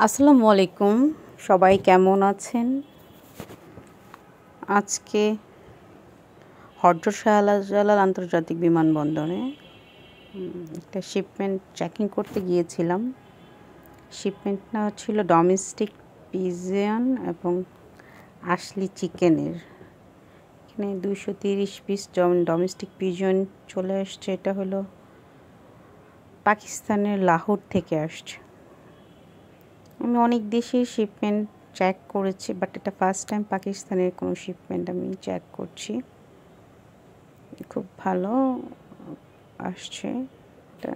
আসসালামু আলাইকুম, সবাই কেমন আছেন? আজকে হযরত শাহজালাল আন্তর্জাতিক বিমানবন্দরে একটা শিপমেন্ট চেকিং করতে গিয়েছিলাম। শিপমেন্টটা ছিল ডোমেস্টিক পিজিয়ন এবং আসলি চিকেনের। এখানে 230 পিস ডোমেস্টিক পিজিয়ন চলে আসছে। এটা হলো পাকিস্তানের লাহোর থেকে আসছে। আমি অনেক দেশের শিপমেন্ট চেক করেছি, বাট এটা ফার্স্ট টাইম পাকিস্তানের কোনো শিপমেন্ট আমি চেক করছি। খুব ভালো আসছে। এটা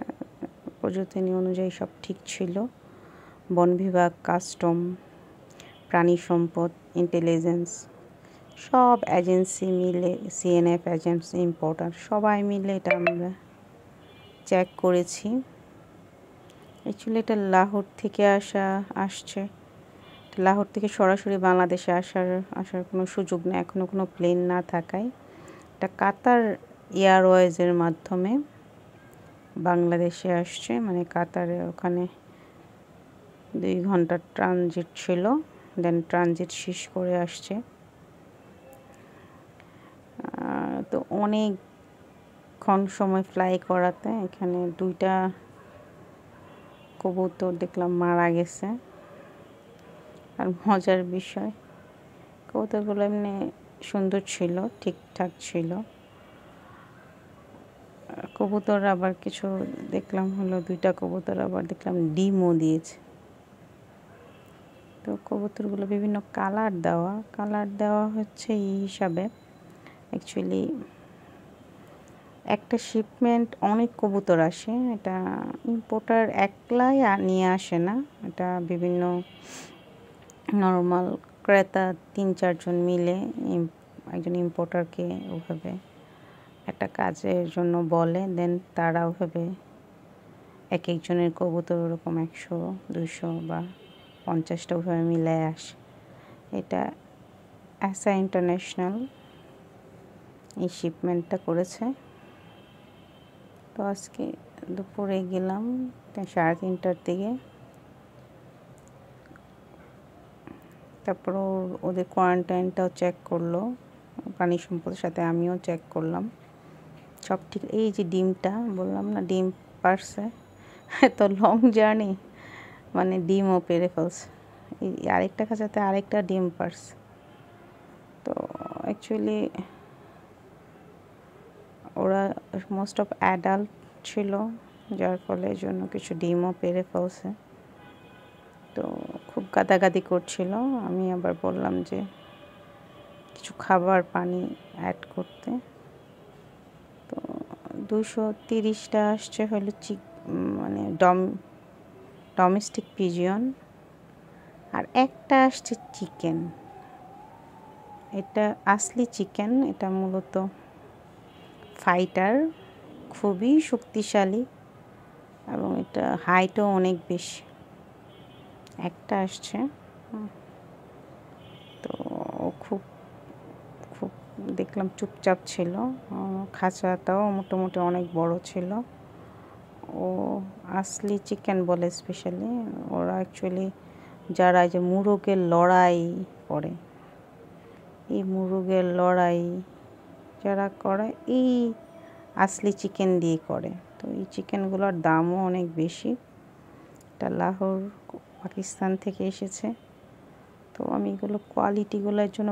প্রয়োজনীয় অনুযায়ী সব ঠিক ছিল। বন বিভাগ, কাস্টম, প্রাণী সম্পদ, ইন্টেলিজেন্স সব এজেন্সি মিলে, সিএনএফ এজেন্সি, ইম্পোর্টার সবাই মিলে এটা আমরা চেক করেছি। অ্যাকচুয়ালি এটা লাহোর থেকে আসছে। লাহোর থেকে সরাসরি বাংলাদেশে আসার কোনো সুযোগ নেই, এখনও কোনো প্লেন না থাকায়। এটা কাতার এয়ারওয়েজের মাধ্যমে বাংলাদেশে আসছে, মানে কাতারে ওখানে 2 ঘন্টার ট্রানজিট ছিল, দেন ট্রানজিট শেষ করে আসছে। তো অনেকক্ষণ সময় ফ্লাই করাতে এখানে 2টা কবুতর দেখলাম মারা গেছে। আর মজার বিষয়, কবুতরগুলো এমনি সুন্দর ছিল, ঠিকঠাক ছিল। কবুতর আবার কিছু দেখলাম হলো 2টা কবুতর আবার দেখলাম ডিমও দিয়েছে। তো কবুতরগুলো বিভিন্ন কালার দেওয়া হচ্ছে এই হিসাবে। অ্যাকচুয়ালি একটা শিপমেন্ট অনেক কবুতর আসে, এটা ইম্পোর্টার একলাই নিয়ে আসে না, এটা বিভিন্ন নর্মাল ক্রেতা 3-4 জন মিলে একজন ইম্পোর্টারকে ওভাবে একটা কাজের জন্য বলে, দেন তারা ওভাবে এক একজনের কবুতর ওরকম 100-200 বা 50টা ওভাবে মিলে আসে। এটা ASA ইন্টারন্যাশনাল এই শিপমেন্টটা করেছে। তো আজকে দুপুরে গেলাম 3:30টার দিকে। তারপর ওদের কোয়ারেন্টাইনটাও চেক করলো, প্রাণী সম্পদের সাথে আমিও চেক করলাম, সব ঠিক। এই যে ডিমটা বললাম না, ডিম পারছে, এত লং জার্নি মানে ডিমও পেরে ফেলছে। এই আরেকটা খাঁচাতে আরেকটা ডিম পারছে। তো অ্যাকচুয়ালি ওরা মোস্ট অফ অ্যাডাল্ট ছিল, যার ফলে জন্য কিছু ডিমও পেরে ফেলছে। তো খুব গাদাগাদি করছিল। আমি আবার বললাম যে কিছু খাবার পানি অ্যাড করতে। তো 230টা আসছে হলো মানে ডোমেস্টিক পিজিয়ন, আর একটা আসছে চিকেন। এটা আসলি চিকেন, এটা মূলত ফাইটার, খুবই শক্তিশালী এবং এটা হাইটও অনেক বেশি। একটা আসছে, তো খুব দেখলাম চুপচাপ ছিল। খাঁচাটাও মোটামুটি অনেক বড় ছিল। ও আসলি চিকেন বলে স্পেশালি। ওরা অ্যাকচুয়ালি যারা যে মুরগের লড়াই করে, এই মুরগের লড়াই যারা করে এই আসলি চিকেন দিয়ে করে। তো এই চিকেনগুলোর দামও অনেক বেশি। এটা লাহোর পাকিস্তান থেকে এসেছে। তো আমি এগুলো কোয়ালিটিগুলোর জন্য